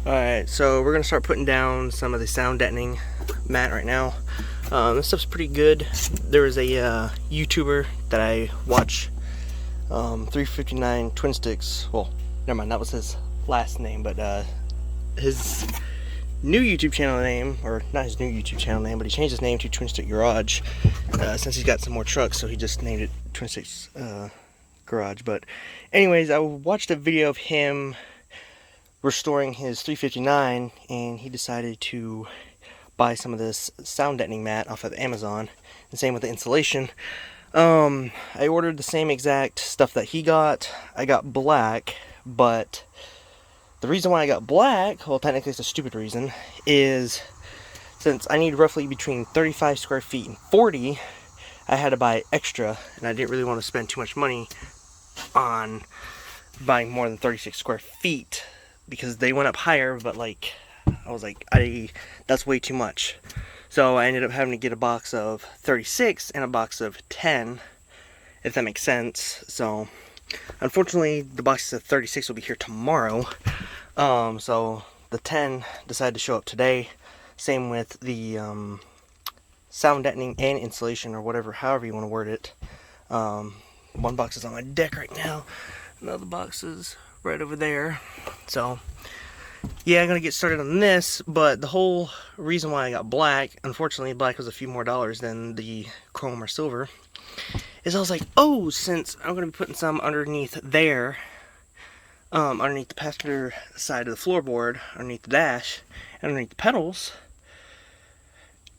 Alright, so we're going to start putting down some of the sound deadening mat right now. This stuff's pretty good. There was a YouTuber that I watch, 359 Twin Sticks. Well, never mind, that was his last name, but his new YouTube channel name, or not his new YouTube channel name, but he changed his name to Twin Stick Garage since he's got some more trucks, so he just named it Twin Sticks Garage. But anyways, I watched a video of him restoring his 359, and he decided to buy some of this sound deadening mat off of Amazon, and same with the installation. I ordered the same exact stuff that he got. I got black, but the reason why I got black, well, technically it's a stupid reason, is since I need roughly between 35 square feet and 40, I had to buy extra, and I didn't really want to spend too much money on buying more than 36 square feet, because they went up higher, but like, I was like, that's way too much. So I ended up having to get a box of 36 and a box of 10, if that makes sense. So unfortunately, the box of 36 will be here tomorrow. So the 10 decided to show up today. Same with the sound deadening and insulation, or whatever, however you want to word it. One box is on my deck right now. Another box is right over there. So yeah, I'm gonna get started on this, but the whole reason why I got black, unfortunately black was a few more dollars than the chrome or silver, is I was like, oh, since I'm gonna be putting some underneath there, underneath the passenger side of the floorboard, underneath the dash, and underneath the pedals,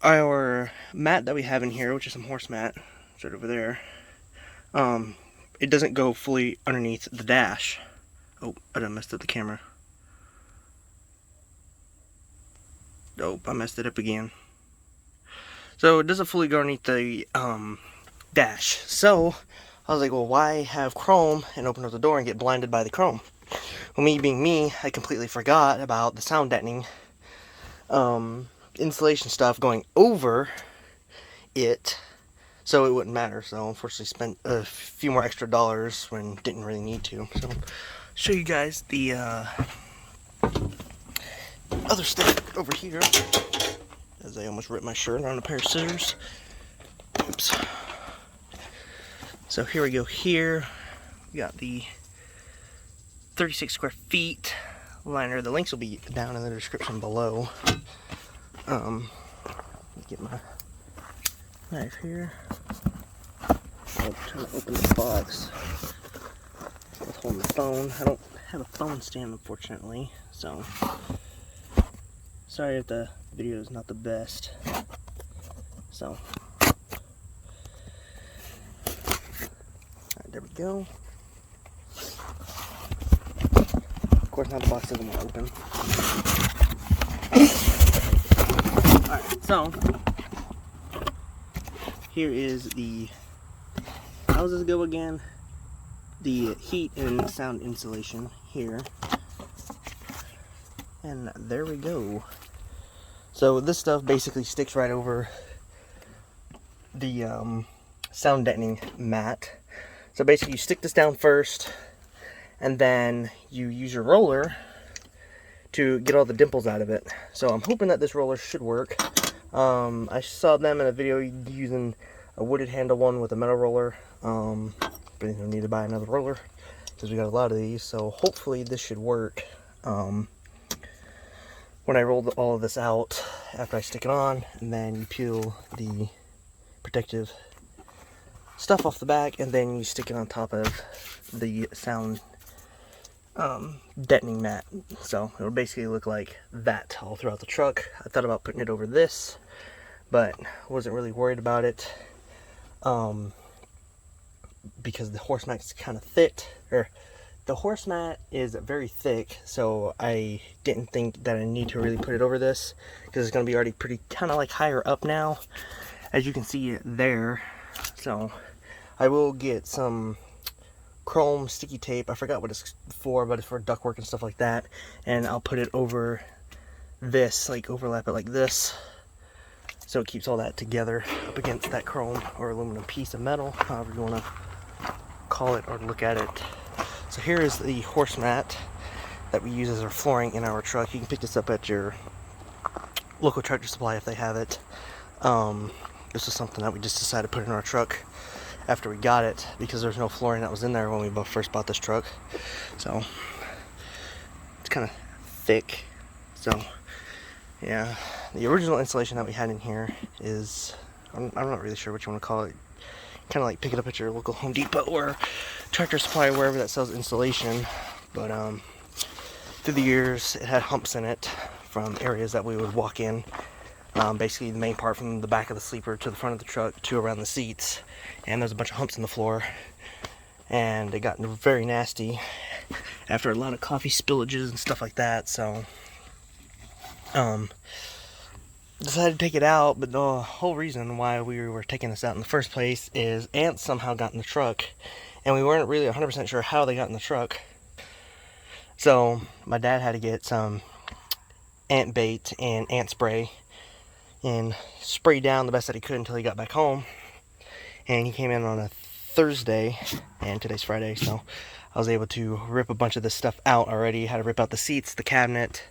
our mat that we have in here, which is some horse mat, it's right over there, it doesn't go fully underneath the dash. Oh, I done messed up the camera. Nope, I messed it up again. So it doesn't fully go underneath the dash. So I was like, well, why have chrome and open up the door and get blinded by the chrome? Well, me being me, I completely forgot about the sound deadening insulation stuff going over it, so it wouldn't matter. So unfortunately spent a few more extra dollars when didn't really need to. So show you guys the other stuff over here, as I almost ripped my shirt on a pair of scissors. Oops. So here we go. Here we got the 36 square feet liner. The links will be down in the description below. Get my knife here. I'm trying to open the box with holding the phone. I don't have a phone stand, unfortunately, so sorry if the video is not the best. So, alright, there we go. Of course, now the box doesn't want to open. Alright, so here is the, how does this go again? The heat and sound insulation here. And there we go. So this stuff basically sticks right over the sound deadening mat. So basically you stick this down first, and then you use your roller to get all the dimples out of it. So I'm hoping that this roller should work. I saw them in a video using a wooded handle one with a metal roller, but you don't need to buy another roller because we got a lot of these. So hopefully this should work. When I roll all of this out after I stick it on, and then you peel the protective stuff off the back, and then you stick it on top of the sound deadening mat. So it'll basically look like that all throughout the truck. I thought about putting it over this, but wasn't really worried about it because the horse mat is kind of thick, or the horse mat is very thick, so I didn't think that I need to really put it over this, because it's going to be already pretty kind of like higher up now, as you can see there. So I will get some chrome sticky tape. I forgot what it's for, but it's for ductwork and stuff like that, and I'll put it over this, like overlap it like this, so it keeps all that together up against that chrome or aluminum piece of metal, however you want to call it or look at it. So here is the horse mat. that we use as our flooring in our truck. You can pick this up at your local Tractor Supply if they have it. This is something that we just decided to put in our truck after we got it, because there's no flooring that was in there when we first bought this truck. So it's kind of thick. So yeah, the original installation that we had in here is, I'm not really sure what you want to call it. Kind of like pick it up at your local Home Depot or Tractor Supply, wherever that sells installation. But through the years, it had humps in it from areas that we would walk in. Basically, the main part from the back of the sleeper to the front of the truck to around the seats. And there's a bunch of humps in the floor. And it got very nasty after a lot of coffee spillages and stuff like that. So decided to take it out, but the whole reason why we were taking this out in the first place is ants somehow got in the truck, and we weren't really 100% sure how they got in the truck. So my dad had to get some ant bait and ant spray and spray down the best that he could until he got back home. And he came in on a Thursday, and today's Friday, so I was able to rip a bunch of this stuff out already. Had to rip out the seats, the cabinet,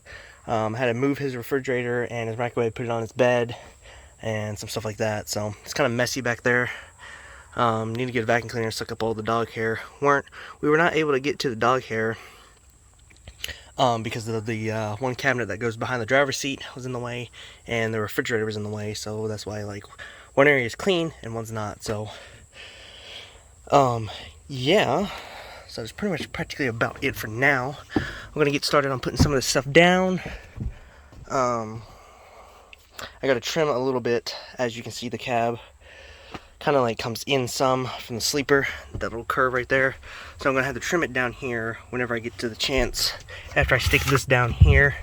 had to move his refrigerator and his microwave, put it on his bed, and some stuff like that. So it's kind of messy back there. Need to get a vacuum cleaner, suck up all the dog hair. We were not able to get to the dog hair because of the one cabinet that goes behind the driver's seat was in the way, and the refrigerator was in the way. So that's why, like, one area is clean and one's not. So yeah, so that's pretty much practically about it for now. I'm gonna get started on putting some of this stuff down. I gotta trim a little bit. As you can see, the cab kind of like comes in some from the sleeper, that little curve right there. So I'm gonna have to trim it down here whenever I get to the chance. After I stick this down here,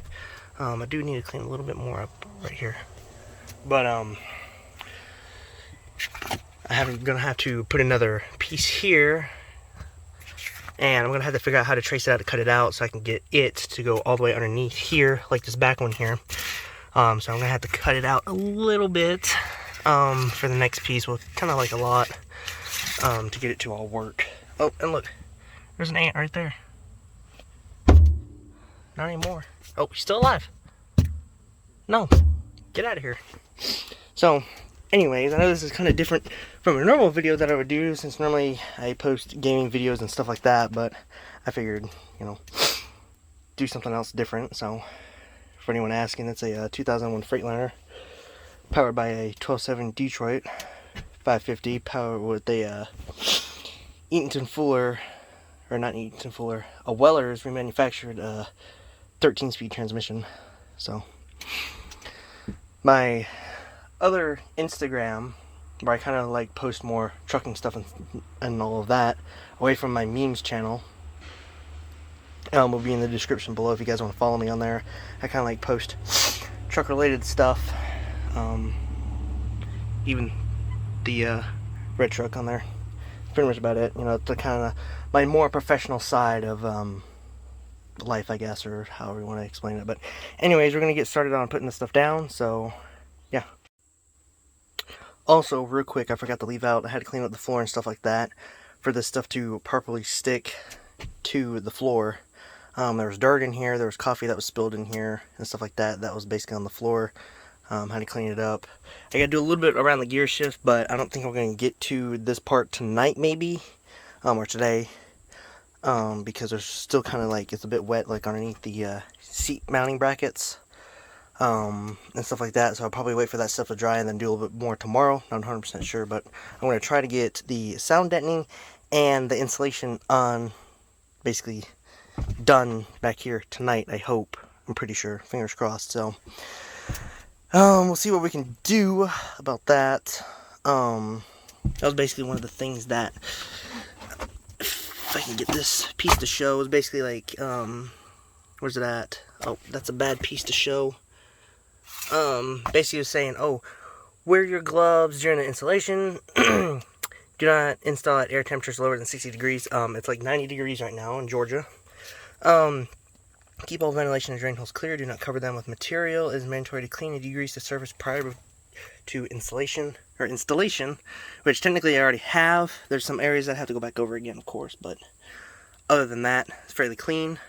I do need to clean a little bit more up right here. But I'm gonna have to put another piece here, and I'm gonna have to figure out how to trace it out to cut it out so I can get it to go all the way underneath here, like this back one here. So I'm gonna have to cut it out a little bit for the next piece. Well, kind of like a lot to get it to all work. Oh, and look, there's an ant right there. Not anymore. Oh, he's still alive. No, get out of here. So anyways, I know this is kind of different from a normal video that I would do, since normally I post gaming videos and stuff like that, but I figured, you know, do something else different. So for anyone asking, it's a 2001 Freightliner powered by a 12.7 Detroit 550, powered with a Eatonton Fuller, or not Eatonton Fuller, a Weller's remanufactured 13-speed transmission. So my other Instagram, where I kind of like post more trucking stuff and all of that, away from my memes channel, will be in the description below if you guys want to follow me on there. I kind of like post truck related stuff, even the red truck on there. Pretty much about it. You know, the kind of my more professional side of life, I guess, or however you want to explain it. But anyways, we're gonna get started on putting this stuff down. So yeah. Also, real quick, I forgot to leave out, I had to clean up the floor and stuff like that for this stuff to properly stick to the floor. There was dirt in here, there was coffee that was spilled in here and stuff like that. That was basically on the floor. Had to clean it up. I gotta do a little bit around the gear shift, but I don't think we're gonna get to this part tonight, maybe, or today, because there's still kind of like, it's a bit wet, like underneath the seat mounting brackets. And stuff like that, so I'll probably wait for that stuff to dry and then do a little bit more tomorrow. Not 100% sure, but I'm going to try to get the sound deadening and the insulation on, basically done back here tonight, I hope. I'm pretty sure, fingers crossed. So we'll see what we can do about that. That was basically one of the things that, if I can get this piece to show, is basically like, where's it at? Oh, that's a bad piece to show. Basically was saying, oh, wear your gloves during the installation. Do not install at air temperatures lower than 60 degrees. It's like 90 degrees right now in Georgia. Keep all ventilation and drain holes clear. Do not cover them with material. It is mandatory to clean and degrease the surface prior to installation, which technically I already have. There's some areas that I have to go back over again, of course, but other than that, it's fairly clean.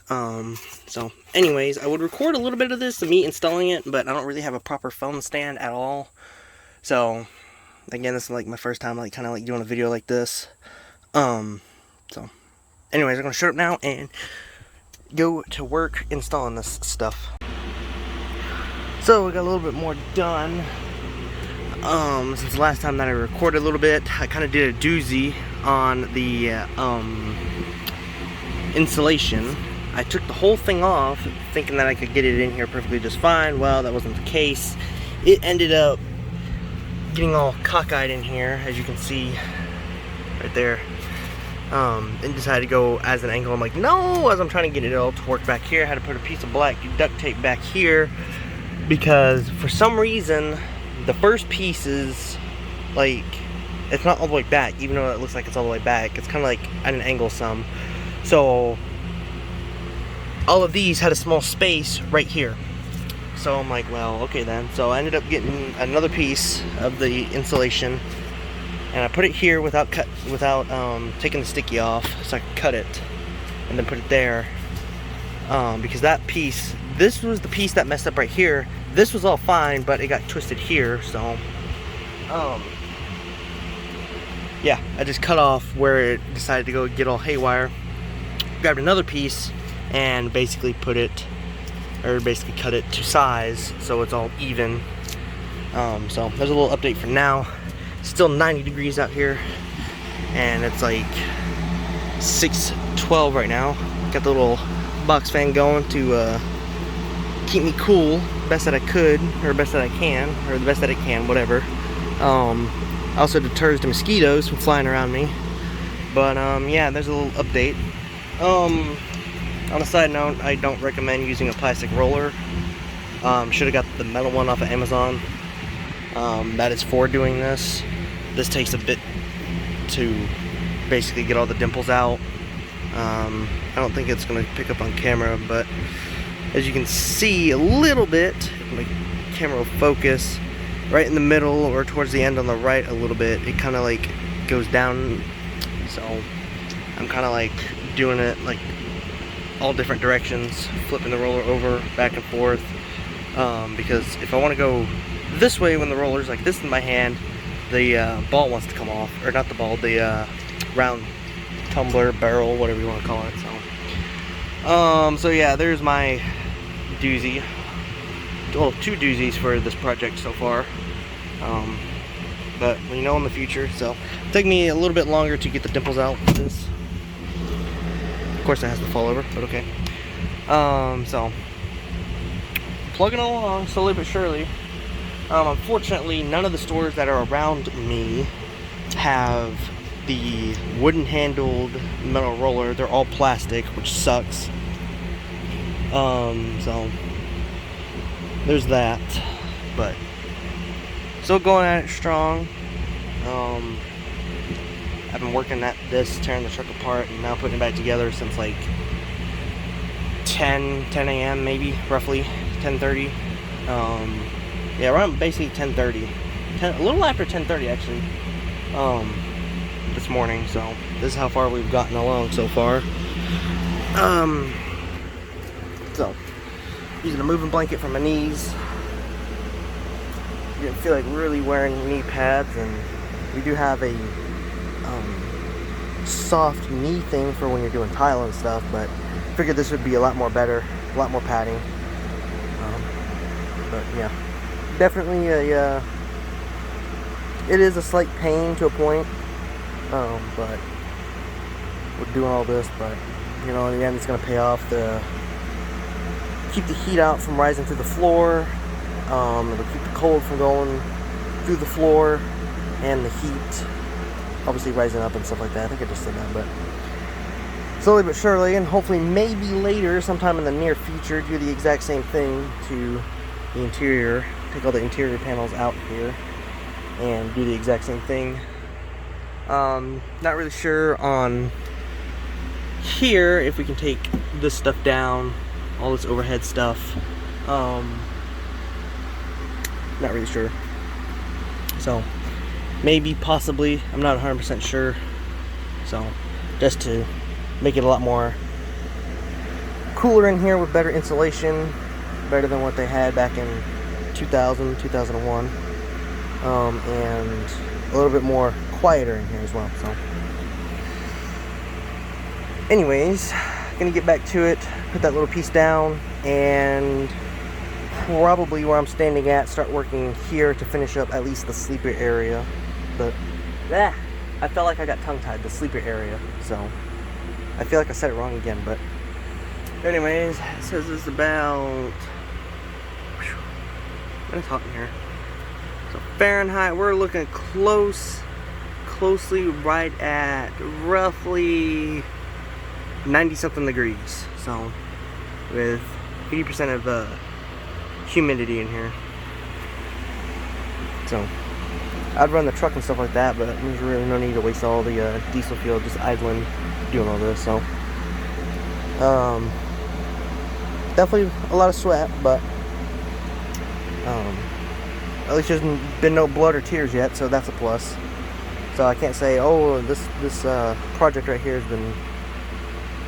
So anyways, I would record a little bit of this of me installing it, but I don't really have a proper phone stand at all. So again, this is like my first time like kind of like doing a video like this. So anyways, I'm gonna shut up now and go to work installing this stuff. So we got a little bit more done. Since the last time that I recorded a little bit, I kind of did a doozy on the insulation. I took the whole thing off thinking that I could get it in here perfectly just fine. Well, that wasn't the case. It ended up getting all cockeyed in here, as you can see right there. And decided to go as an angle. I'm like, no, as I'm trying to get it all to work back here, I had to put a piece of black duct tape back here because for some reason the first piece is like, it's not all the way back, even though it looks like it's all the way back. It's kind of like at an angle some. So all of these had a small space right here. So I'm like, well, okay then. So I ended up getting another piece of the insulation, and I put it here without taking the sticky off, so I could cut it and then put it there. Because that piece, this was the piece that messed up right here. This was all fine, but it got twisted here. So yeah, I just cut off where it decided to go get all haywire. Grabbed another piece and basically cut it to size so it's all even. So there's a little update for now. Still 90 degrees out here, and it's like 6:12 right now. Got the little box fan going to keep me cool best that I could, or best that I can, or the best that it can, whatever. Also deters the mosquitoes from flying around me. But yeah, there's a little update. On a side note, I don't recommend using a plastic roller. Should have got the metal one off of Amazon. That is for doing this. This takes a bit to basically get all the dimples out. I don't think it's going to pick up on camera, but as you can see a little bit, my camera will focus right in the middle or towards the end on the right a little bit. It kind of like goes down, so I'm kind of like doing it like all different directions, flipping the roller over back and forth, because if I want to go this way when the roller's like this in my hand, the ball wants to come off, or not the ball, the round tumbler, barrel, whatever you want to call it. So yeah, there's my doozy. Well, 2 doozies for this project so far, but we know in the future. So it'll take me a little bit longer to get the dimples out with this. Of course it has to fall over, but okay. So plugging along slowly but surely. Unfortunately, none of the stores that are around me have the wooden handled metal roller. They're all plastic, which sucks. So there's that, but still going at it strong. I've been working at this, tearing the truck apart and now putting it back together since like 10 a.m. maybe, roughly 10:30. Yeah, around basically 10:30, a little after 10:30 actually, this morning. So this is how far we've gotten along so far. So using a moving blanket for my knees. I didn't feel like really wearing knee pads, and we do have a soft knee thing for when you're doing tile and stuff, but I figured this would be a lot more better, a lot more padding. But yeah, definitely it is a slight pain to a point, but we're doing all this, but you know, in the end it's going to pay off. Keep the heat out from rising through the floor. It'll keep the cold from going through the floor, and the heat obviously rising up and stuff like that. I think I just said that, but slowly but surely, and hopefully maybe later, sometime in the near future, do the exact same thing to the interior. Take all the interior panels out here and do the exact same thing. Not really sure on here if we can take this stuff down, all this overhead stuff. Not really sure. So maybe, possibly, I'm not 100% sure. So just to make it a lot more cooler in here with better insulation, better than what they had back in 2000, 2001, and a little bit more quieter in here as well. So anyways, gonna get back to it, put that little piece down, and probably where I'm standing at, start working here to finish up at least the sleeper area. But I felt like I got tongue-tied, the sleeper area, so I feel like I said it wrong again. But anyways, it says it's about, it's hot in here. So Fahrenheit, we're looking closely right at roughly 90 something degrees. So with 80% of humidity in here. So I'd run the truck and stuff like that, but there's really no need to waste all the diesel fuel just idling doing all this. So definitely a lot of sweat, but at least there's been no blood or tears yet, so that's a plus. So I can't say, oh, this project right here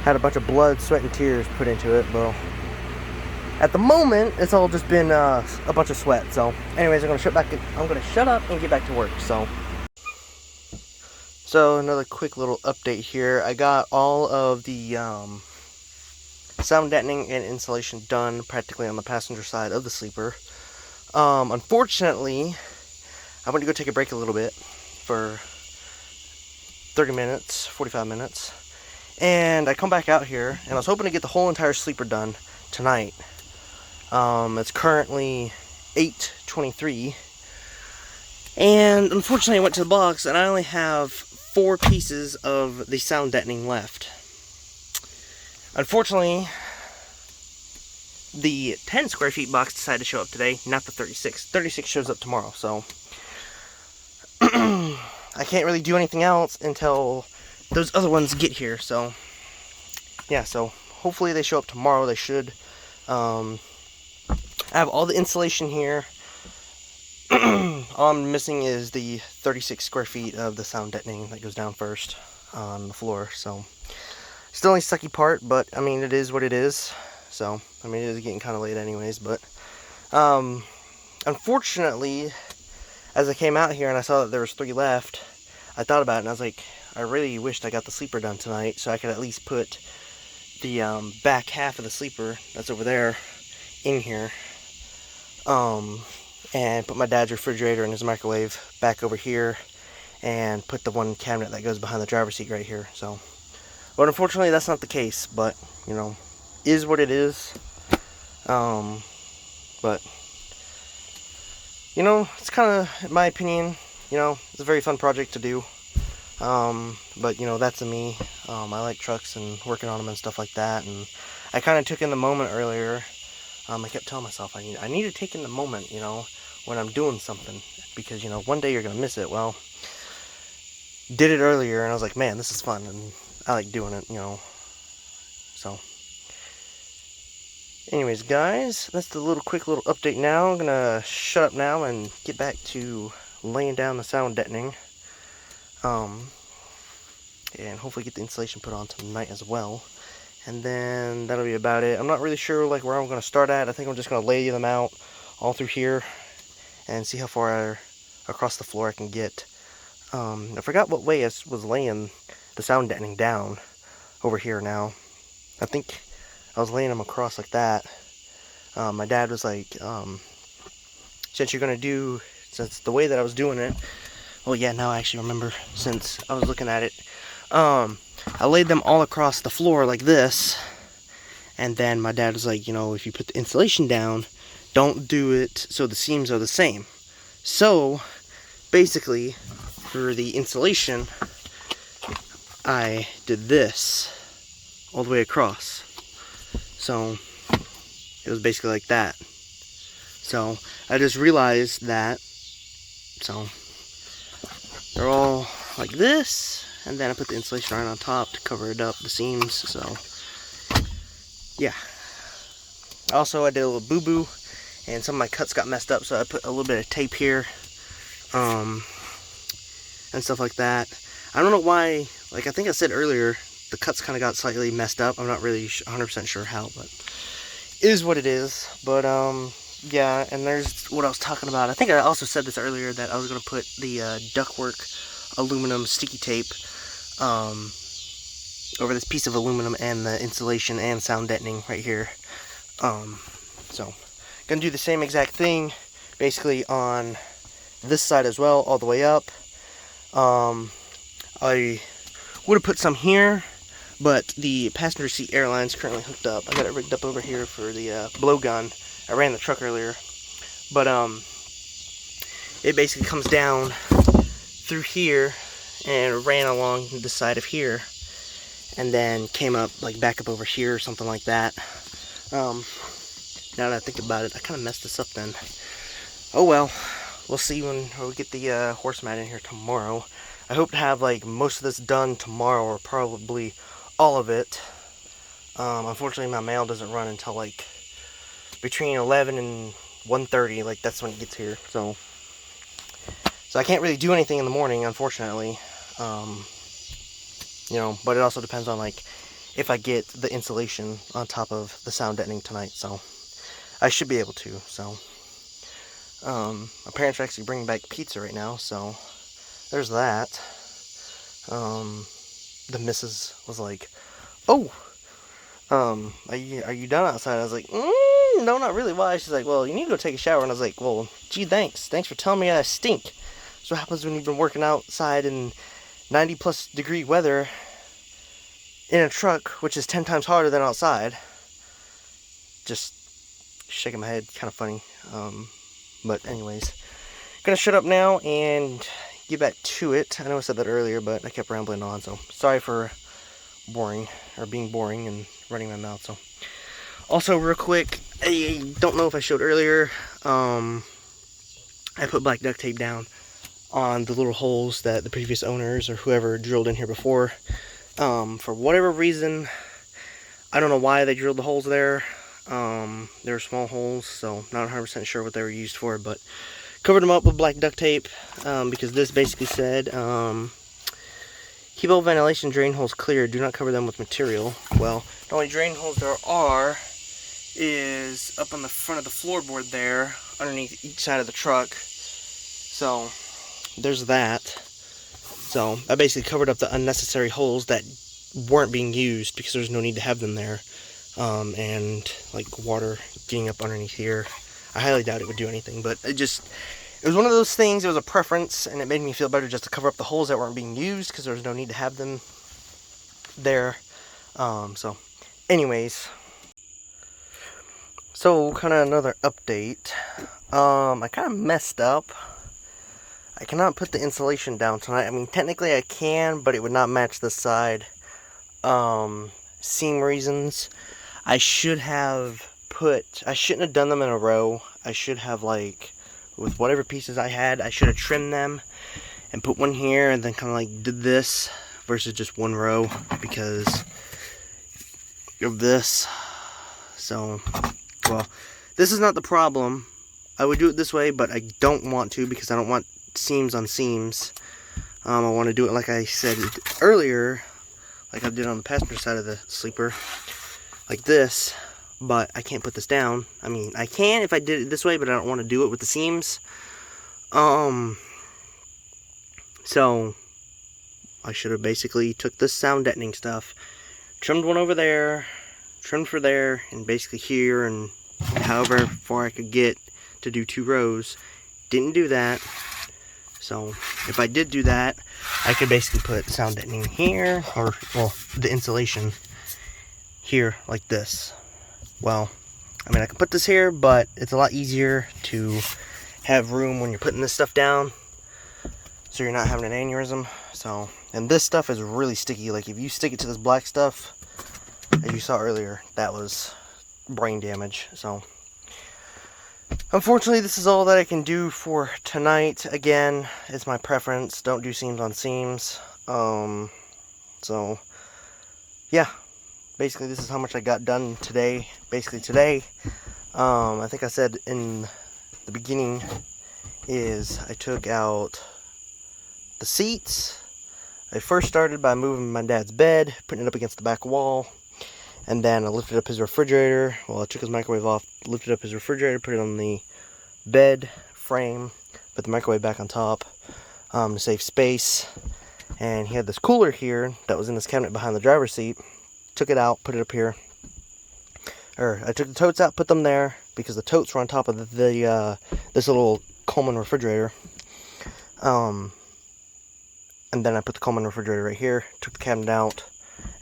had a bunch of blood, sweat, and tears put into it. But at the moment, it's all just been a bunch of sweat. So anyways, I'm gonna shut up and get back to work. So another quick little update here. I got all of the sound deadening and insulation done practically on the passenger side of the sleeper. Unfortunately, I went to go take a break a little bit for 30 minutes, 45 minutes, and I come back out here, and I was hoping to get the whole entire sleeper done tonight. It's currently 8:23, and unfortunately I went to the box, and I only have 4 pieces of the sound deadening left. Unfortunately, the 10 square feet box decided to show up today, not the 36. 36 shows up tomorrow, so I can't really do anything else until those other ones get here. So yeah, so hopefully they show up tomorrow. They should. I have all the insulation here. All I'm missing is the 36 square feet of the sound deadening that goes down first on the floor. So still only sucky part, but I mean, it is what it is. So I mean, it is getting kind of late anyways. But unfortunately, as I came out here and I saw that there was 3 left, I thought about it and I was like, I really wished I got the sleeper done tonight, so I could at least put the back half of the sleeper that's over there in here, and put my dad's refrigerator and his microwave back over here, and put the one cabinet that goes behind the driver's seat right here. So, but unfortunately that's not the case, but you know, is what it is. But you know, it's kind of, in my opinion, you know, it's a very fun project to do. But you know, that's me. I like trucks and working on them and stuff like that, and I kind of took in the moment earlier. I kept telling myself I need to take in the moment, you know, when I'm doing something, because you know, one day you're gonna miss it. Well, did it earlier, and I was like, man, this is fun, and I like doing it, you know. So anyways, guys, that's the quick little update now. I'm gonna shut up now and get back to laying down the sound deadening. And hopefully get the insulation put on tonight as well. And then that'll be about it. I'm not really sure like where I'm gonna start at. I think I'm just gonna lay them out all through here and see how far across the floor I can get. I forgot what way I was laying the sound deadening down over here now. I think I was laying them across like that. My dad was like, since the way that I was doing it, well, yeah, now I actually remember, since I was looking at it, I laid them all across the floor like this, and then my dad was like, you know, if you put the insulation down, don't do it so the seams are the same. So basically, for the insulation, I did this all the way across. So it was basically like that. So I just realized that, so they're all like this, and then I put the insulation right on top to cover it up, the seams. So yeah. Also, I did a little boo-boo, and some of my cuts got messed up, so I put a little bit of tape here, and stuff like that. I don't know why, like I think I said earlier, the cuts kind of got slightly messed up. I'm not really 100% sure how, but it is what it is. But yeah, and there's what I was talking about. I think I also said this earlier, that I was going to put the ductwork aluminum sticky tape over this piece of aluminum and the insulation and sound deadening right here. So gonna do the same exact thing basically on this side as well, all the way up. I would have put some here, but the passenger seat airline's currently hooked up. I got it rigged up over here for the blowgun. I ran the truck earlier, but it basically comes down through here and ran along the side of here, and then came up like back up over here or something like that. Now that I think about it, I kind of messed this up then. Oh well, we'll see when we get the horse mat in here tomorrow. I hope to have like most of this done tomorrow, or probably all of it. Unfortunately, my mail doesn't run until like between 11 and 1:30. Like that's when it gets here. So I can't really do anything in the morning, unfortunately. You know, but it also depends on like if I get the insulation on top of the sound deadening tonight. So I should be able to. So my parents are actually bringing back pizza right now, so there's that. The missus was like, "Oh, are you done outside?" I was like, "No, not really. Why?" She's like, "Well, you need to go take a shower." And I was like, "Well, gee, thanks for telling me I stink." That's what happens when you've been working outside in 90+ degree weather in a truck, which is 10 times harder than outside. Just shaking my head, kind of funny. But anyways, gonna shut up now and get back to it. I know I said that earlier, but I kept rambling on, so sorry for being boring and running my mouth. So also real quick, I don't know if I showed earlier, I put black duct tape down on the little holes that the previous owners or whoever drilled in here before. For whatever reason, I don't know why they drilled the holes there. They were small holes, so not 100% sure what they were used for, but covered them up with black duct tape, because this basically said, keep all ventilation drain holes clear, do not cover them with material. Well, the only drain holes there are is up on the front of the floorboard there, underneath each side of the truck. So there's that. So I basically covered up the unnecessary holes that weren't being used, because there's no need to have them there. And like water getting up underneath here, I highly doubt it would do anything, but it was one of those things. It was a preference, and it made me feel better just to cover up the holes that weren't being used, because there was no need to have them there. So anyways, so kind of another update. I kind of messed up. I cannot put the insulation down tonight. I mean, technically I can, but it would not match this side. Seam reasons. I shouldn't have done them in a row. I should have, like, with whatever pieces I had, I should have trimmed them and put one here and then kind of like did this versus just one row because of this. So, well, this is not the problem. I would do it this way, but I don't want to, because I don't want seams on seams. I want to do it like I said earlier, like I did on the passenger side of the sleeper, like this, but I can't put this down. I mean, I can if I did it this way, but I don't want to do it with the seams. So I should have basically took this sound deadening stuff, trimmed one over there, trimmed for there, and basically here, and however far I could get to do 2 rows. Didn't do that. So if I did do that, I could basically put sound deadening here, or, well, the insulation here like this. Well, I mean, I can put this here, but it's a lot easier to have room when you're putting this stuff down, so you're not having an aneurysm. So, and this stuff is really sticky. Like, if you stick it to this black stuff, as you saw earlier, that was brain damage. So unfortunately, this is all that I can do for tonight. Again, it's my preference. Don't do seams on seams. So yeah, basically this is how much I got done today. Basically today, I think I said in the beginning, is I took out the seats, I first started by moving my dad's bed, putting it up against the back wall, and then I lifted up his refrigerator. Well, I took his microwave off, lifted up his refrigerator, put it on the bed frame, put the microwave back on top to save space. And he had this cooler here that was in this cabinet behind the driver's seat. Took it out, put it up here. Or I took the totes out, put them there because the totes were on top of this little Coleman refrigerator. And then I put the Coleman refrigerator right here, took the cabinet out,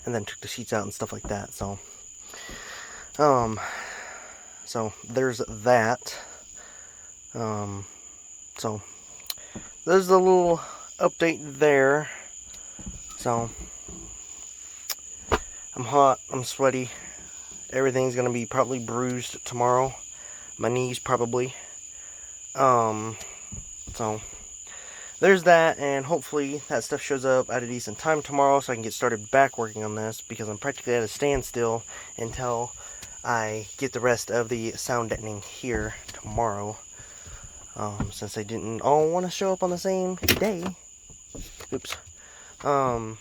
and then took the sheets out and stuff like that. So there's that. So there's a little update there. So I'm hot, I'm sweaty. Everything's gonna be probably bruised tomorrow. My knees probably. So there's that, and hopefully that stuff shows up at a decent time tomorrow so I can get started back working on this, because I'm practically at a standstill until I get the rest of the sound deadening here tomorrow. Since they didn't all want to show up on the same day. Oops. So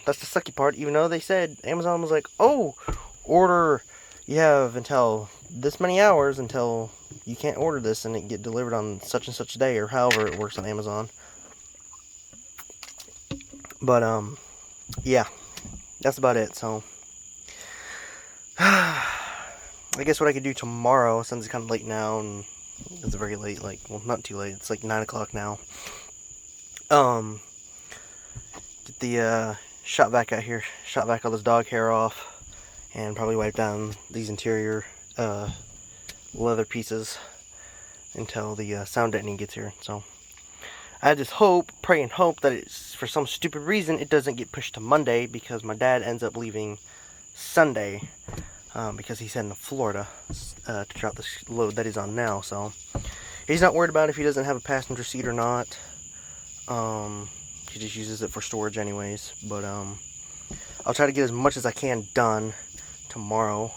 that's the sucky part, even though they said, Amazon was like, oh, order, you have until this many hours until you can't order this and it get delivered on such and such day, or however it works on Amazon. But yeah, that's about it. So I guess what I could do tomorrow, since it's kind of late now, and it's very late, like, well, not too late, it's like 9 o'clock now, get the shop vac out here, shop vac all this dog hair off, and probably wipe down these interior leather pieces until the sound deadening gets here. So I just hope, pray and hope that it's, for some stupid reason, it doesn't get pushed to Monday, because my dad ends up leaving Sunday, because he's heading to Florida to drop this load that he's on now. So he's not worried about if he doesn't have a passenger seat or not. He just uses it for storage anyways. But I'll try to get as much as I can done tomorrow.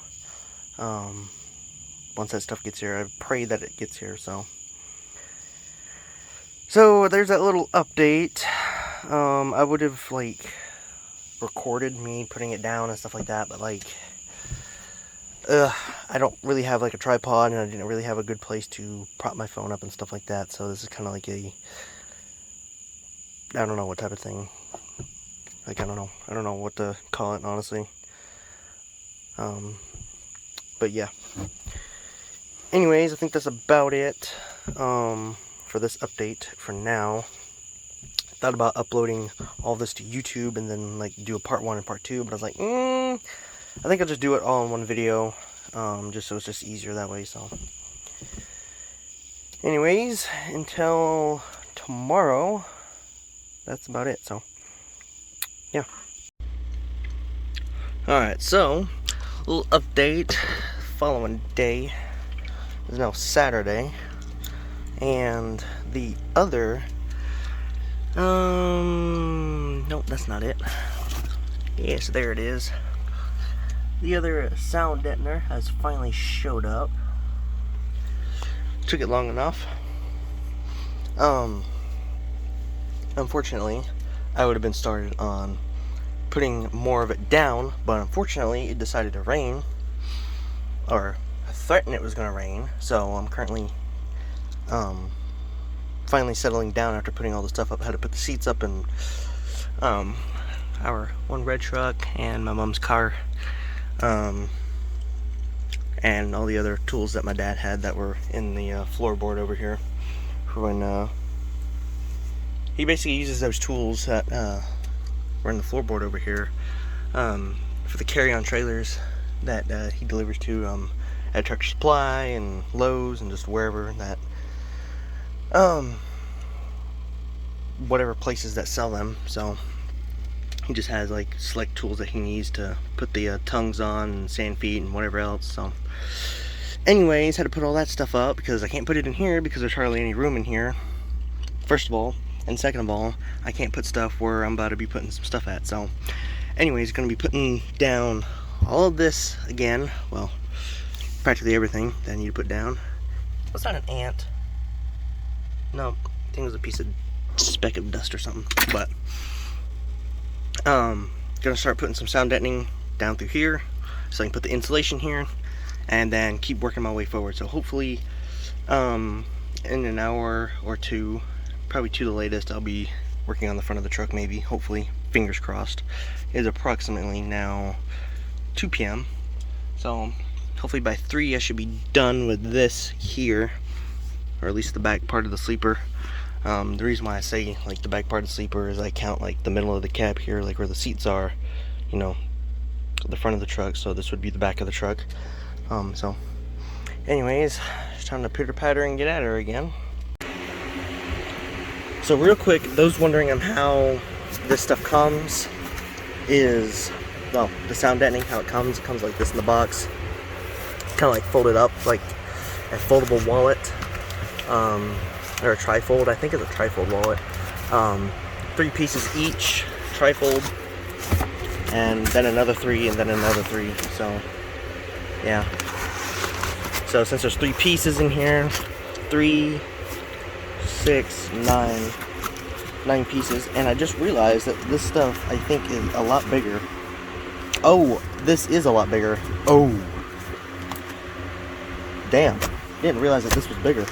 Once that stuff gets here, I pray that it gets here. So there's that little update. I would have like recorded me putting it down and stuff like that, but like I don't really have like a tripod, and I didn't really have a good place to prop my phone up and stuff like that. So this is kind of like a, I don't know what type of thing. Like, I don't know what to call it, honestly. But yeah. Anyways, I think that's about it for this update for now. Thought about uploading all this to YouTube and then like do a part 1 and part 2, but I was like, I think I'll just do it all in one video, just so it's just easier that way. So anyways, until tomorrow, that's about it. So yeah. Alright, so a little update. Following day is now Saturday, and the other nope, that's not it. Yes, there it is. The other sound deadener has finally showed up. Took it long enough. Unfortunately, I would have been started on putting more of it down, but unfortunately it decided to rain, or threatened it was going to rain. So I'm currently finally settling down after putting all the stuff up. I had to put the seats up in our one red truck and my mom's car, and all the other tools that my dad had that were in the floorboard over here. When he basically uses those tools that were in the floorboard over here for the carry-on trailers that he delivers to at Tractor Supply and Lowe's and just wherever that whatever places that sell them. So he just has like select tools that he needs to put the tongues on and sand feet and whatever else. So anyways, had to put all that stuff up because I can't put it in here because there's hardly any room in here, first of all, and second of all, I can't put stuff where I'm about to be putting some stuff at. So anyways, gonna be putting down all of this again. Well, practically everything that I need to put down. Was that an ant? No, I think it was a piece of speck of dust or something. But Gonna start putting some sound deadening down through here, so I can put the insulation here, and then keep working my way forward. So hopefully, in an hour or two, probably to the latest, I'll be working on the front of the truck. Maybe, hopefully, fingers crossed. It is approximately now 2 p.m. So hopefully by 3 I should be done with this here, or at least the back part of the sleeper. The reason why I say like the back part of the sleeper is I count like the middle of the cab here, like where the seats are, you know, the front of the truck. So this would be the back of the truck. So anyways, it's time to pitter patter and get at her again. So real quick, those wondering on how this stuff comes is, well, the sound deadening, how it comes like this in the box, kind of like folded up like a foldable wallet, or a trifold. I think it's a trifold wallet. 3 pieces each, trifold, and then another 3, and then another 3. So yeah. So since there's 3 pieces in here, 3, 6, 9 pieces, and I just realized that this stuff I think is a lot bigger. Oh, this is a lot bigger. Oh, damn, didn't realize that this was bigger.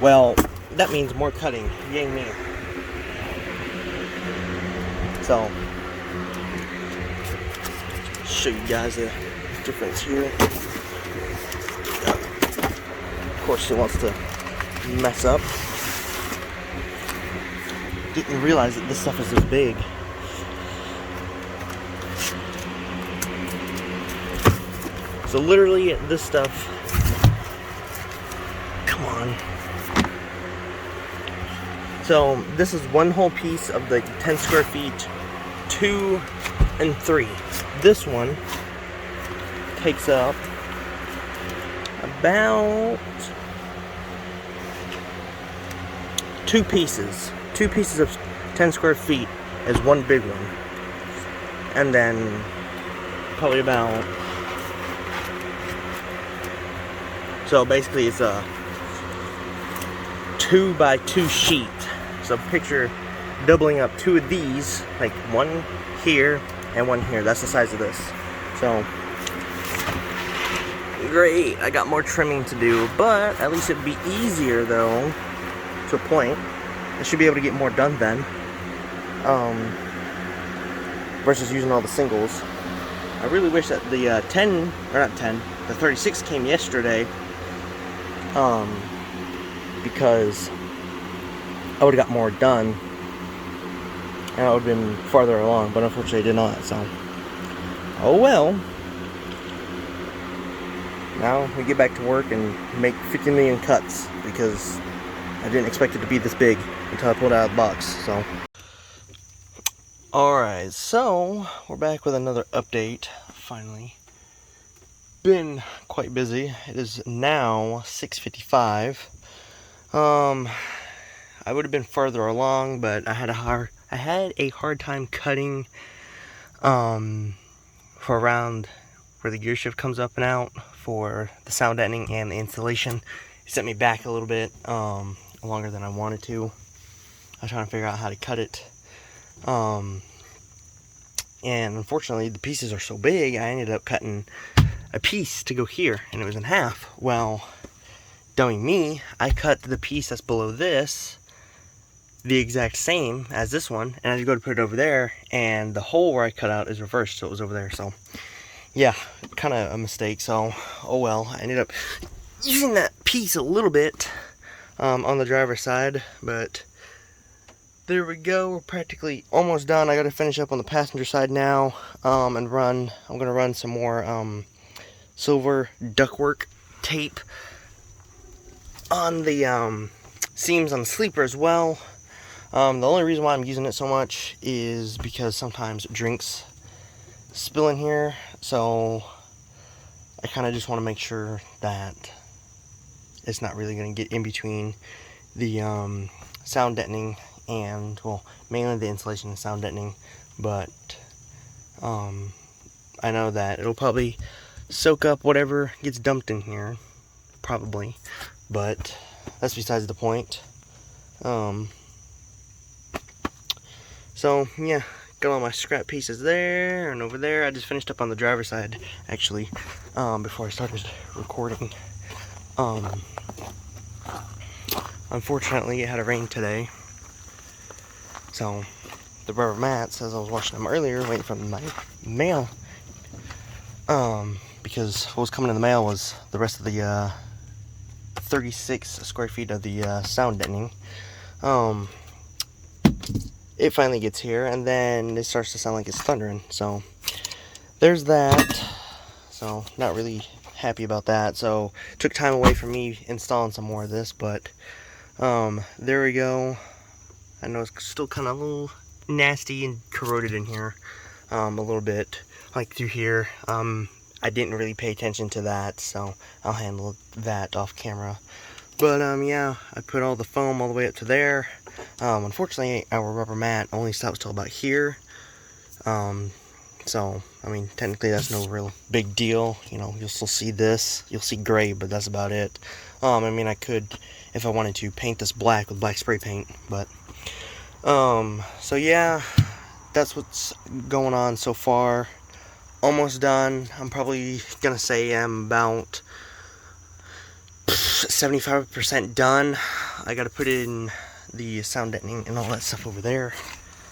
Well, that means more cutting. Yay me. So, show you guys the difference here. Of course, she wants to mess up. Didn't realize that this stuff is this big. So literally, this stuff, come on. So this is one whole piece of the 10 square feet, 2 and 3. This one takes up about 2 pieces. 2 pieces of 10 square feet is one big one. And then probably about, so basically it's a 2 by 2 sheet. So picture doubling up 2 of these, like one here and one here. That's the size of this. So great, I got more trimming to do, but at least it'd be easier though, to a point. I should be able to get more done then, versus using all the singles. I really wish that the 10, or not 10, the 36 came yesterday, because I would have got more done, and I would have been farther along, but unfortunately I did not, so, oh well. Now we get back to work and make 50 million cuts, because I didn't expect it to be this big until I pulled it out of the box, so. Alright, so we're back with another update, finally. Been quite busy. It is now 6:55. I would have been further along, but I had a hard time cutting for around where the gear shift comes up and out for the sound deadening and the insulation. It sent me back a little bit longer than I wanted to. I was trying to figure out how to cut it. And unfortunately, the pieces are so big, I ended up cutting a piece to go here, and it was in half. Well, dummy me, I cut the piece that's below this the exact same as this one, and I just go to put it over there, and the hole where I cut out is reversed, so it was over there. So yeah, kind of a mistake. So oh well. I ended up using that piece a little bit on the driver's side, but there we go. We're practically almost done. I got to finish up on the passenger side now, and I'm gonna run some more silver ductwork tape on the seams on the sleeper as well. The only reason why I'm using it so much is because sometimes drinks spill in here, so I kind of just want to make sure that it's not really going to get in between the sound deadening and, well, mainly the insulation and sound deadening, but I know that it'll probably soak up whatever gets dumped in here, probably, but that's besides the point. So yeah, got all my scrap pieces there and over there. I just finished up on the driver's side, actually, before I started recording. Unfortunately, it had to rain today, so the rubber mats, as I was washing them earlier, waiting for my mail, because what was coming in the mail was the rest of the 36 square feet of the sound deadening. It finally gets here, and then it starts to sound like it's thundering, so there's that. So not really happy about that, so took time away from me installing some more of this, but there we go. I know it's still kind of a little nasty and corroded in here, a little bit, like through here. I didn't really pay attention to that, so I'll handle that off camera. But yeah, I put all the foam all the way up to there. Unfortunately, our rubber mat only stops till about here. So, I mean, technically that's no real big deal. You know, you'll still see this. You'll see gray, but that's about it. I mean, I could, if I wanted to, paint this black with black spray paint, but so yeah, that's what's going on so far. Almost done. I'm probably gonna say I'm about 75% done. I gotta put in the sound deadening and all that stuff over there.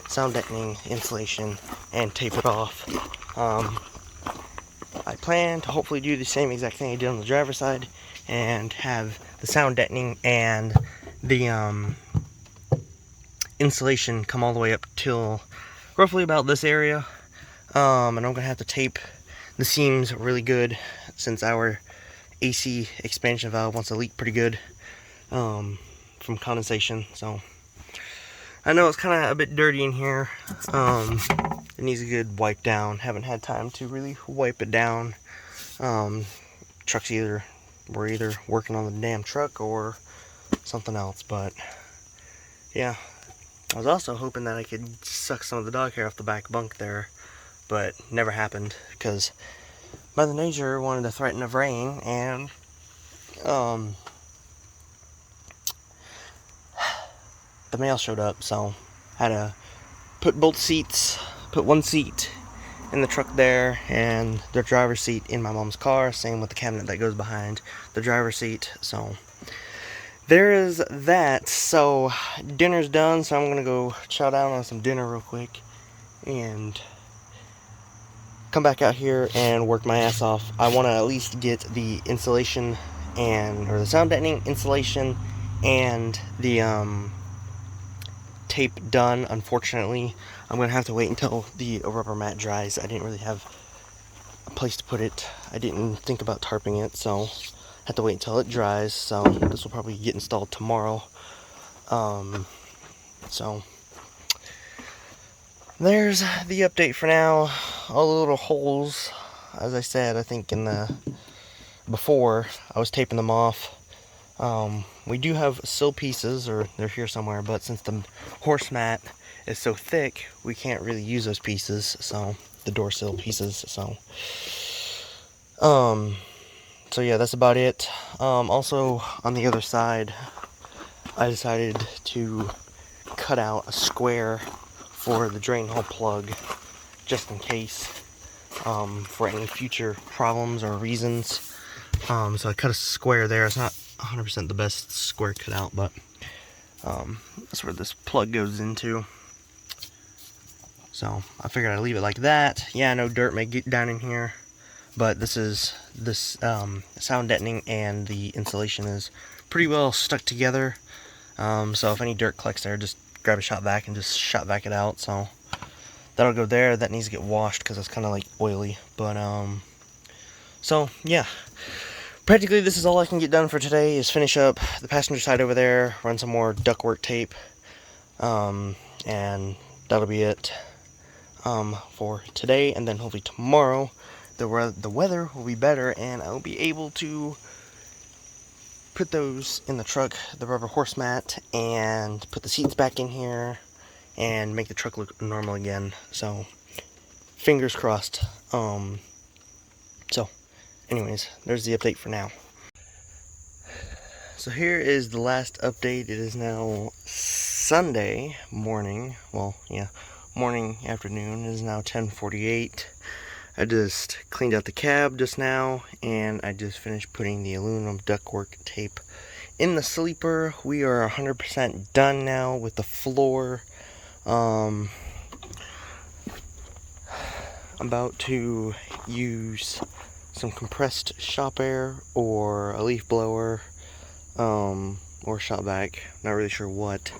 Sound deadening, insulation, and tape it off. I plan to hopefully do the same exact thing I did on the driver's side and have the sound deadening and the insulation come all the way up till roughly about this area. And I'm gonna have to tape the seams really good, since our AC expansion valve wants to leak pretty good from condensation. So I know it's kind of a bit dirty in here. It needs a good wipe down. Haven't had time to really wipe it down. Trucks we're either working on the damn truck or something else, but yeah. I was also hoping that I could suck some of the dog hair off the back bunk there, but never happened because Mother Nature wanted to threaten of rain, and the mail showed up, so I had to put both seats, put one seat in the truck there and the driver's seat in my mom's car, same with the cabinet that goes behind the driver's seat. So there is that. So dinner's done, so I'm gonna go chow down on some dinner real quick and come back out here and work my ass off. I want to at least get the insulation or the sound deadening, insulation, and the tape done. Unfortunately, I'm gonna have to wait until the rubber mat dries. I didn't really have a place to put it. I didn't think about tarping it, so I have to wait until it dries. So this will probably get installed tomorrow. So there's the update for now. All the little holes, as I said, I think before I was taping them off. We do have sill pieces, or they're here somewhere, but since the horse mat is so thick, we can't really use those pieces, so the door sill pieces. So yeah, that's about it. Also on the other side, I decided to cut out a square for the drain hole plug, just in case, for any future problems or reasons. So I cut a square there. It's not 100% the best square cut out, but that's where this plug goes into. So I figured I'd leave it like that. Yeah, I know dirt may get down in here, but this sound deadening and the insulation is pretty well stuck together. So if any dirt collects there, just grab a shop vac and just shop vac it out. So that'll go there. That needs to get washed because it's kind of like oily. But so yeah, practically this is all I can get done for today, is finish up the passenger side over there, run some more ductwork tape, and that'll be it for today. And then hopefully tomorrow the weather will be better and I'll be able to put those in the truck, the rubber horse mat, and put the seats back in here and make the truck look normal again. So fingers crossed. So anyways, there's the update for now. So here is the last update. It is now Sunday morning. Well, yeah, morning, afternoon. It is now 10:48. I just cleaned out the cab just now, and I just finished putting the aluminum ductwork tape in the sleeper. We are 100% done now with the floor. I'm about to use some compressed shop air or a leaf blower, or shop vac, not really sure what,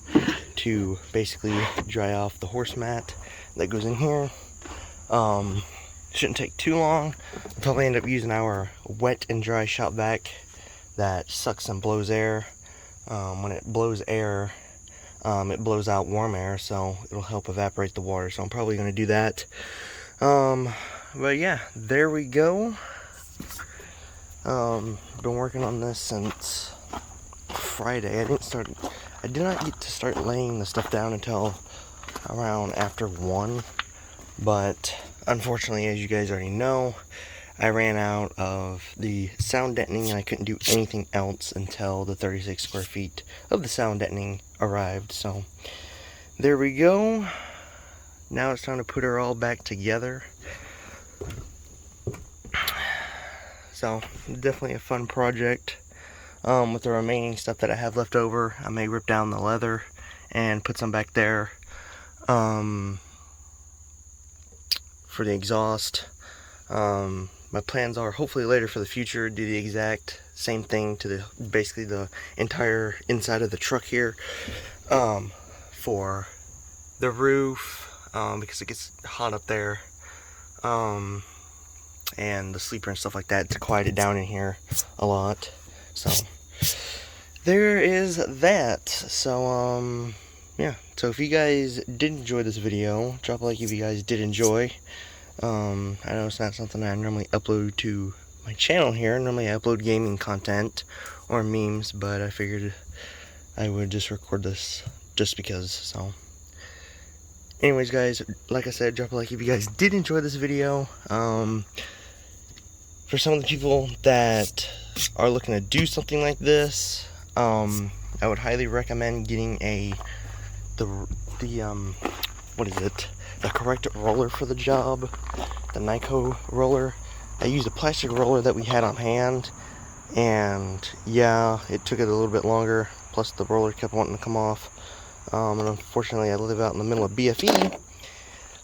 to basically dry off the horse mat that goes in here. Shouldn't take too long. I'll probably end up using our wet and dry shop vac that sucks and blows air. When it blows air, it blows out warm air, so it'll help evaporate the water. So I'm probably going to do that. But yeah, there we go. Been working on this since Friday. I did not get to start laying the stuff down until around after 1. But unfortunately, as you guys already know, I ran out of the sound deadening and I couldn't do anything else until the 36 square feet of the sound deadening arrived. So there we go. Now it's time to put her all back together. So definitely a fun project. With the remaining stuff that I have left over, I may rip down the leather and put some back there for the exhaust. My plans are hopefully later for the future do the exact same thing to basically the entire inside of the truck here, for the roof, because it gets hot up there, and the sleeper and stuff like that, to quiet it down in here a lot. So there is that. So yeah, so if you guys did enjoy this video, drop a like if you guys did enjoy. I know it's not something I normally upload to my channel here. Normally I upload gaming content or memes, but I figured I would just record this just because. So anyways, guys, like I said, drop a like if you guys did enjoy this video. For some of the people that are looking to do something like this, I would highly recommend getting the correct roller for the job, the Noico roller. I used a plastic roller that we had on hand, and yeah, it took it a little bit longer, plus the roller kept wanting to come off, and unfortunately I live out in the middle of BFE,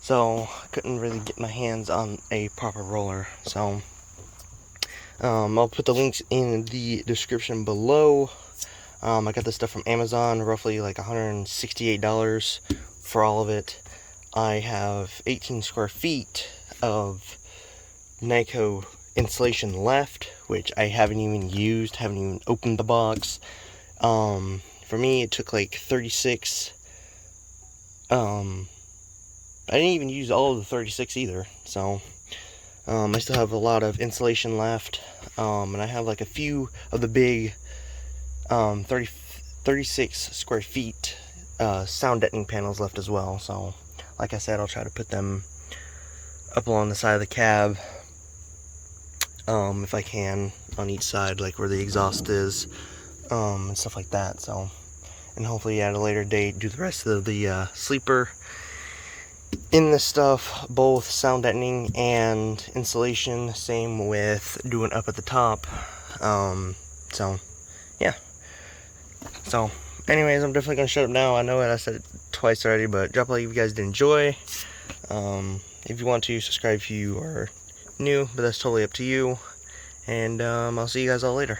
so I couldn't really get my hands on a proper roller. So I'll put the links in the description below. I got this stuff from Amazon, roughly like $168 for all of it. I have 18 square feet of Noico insulation left, which I haven't even used, haven't even opened the box. For me, it took like 36. I didn't even use all of the 36 either, so I still have a lot of insulation left, and I have like a few of the big 36 square feet sound deadening panels left as well. So like I said, I'll try to put them up along the side of the cab, if I can, on each side, like where the exhaust is, and stuff like that. So, and hopefully at a later date do the rest of the sleeper in this stuff, both sound deadening and insulation. Same with doing up at the top. So yeah. So anyways, I'm definitely gonna shut up now. I know I said it twice already, but drop a like if you guys did enjoy. If you want to, subscribe if you are new, but that's totally up to you. And I'll see you guys all later.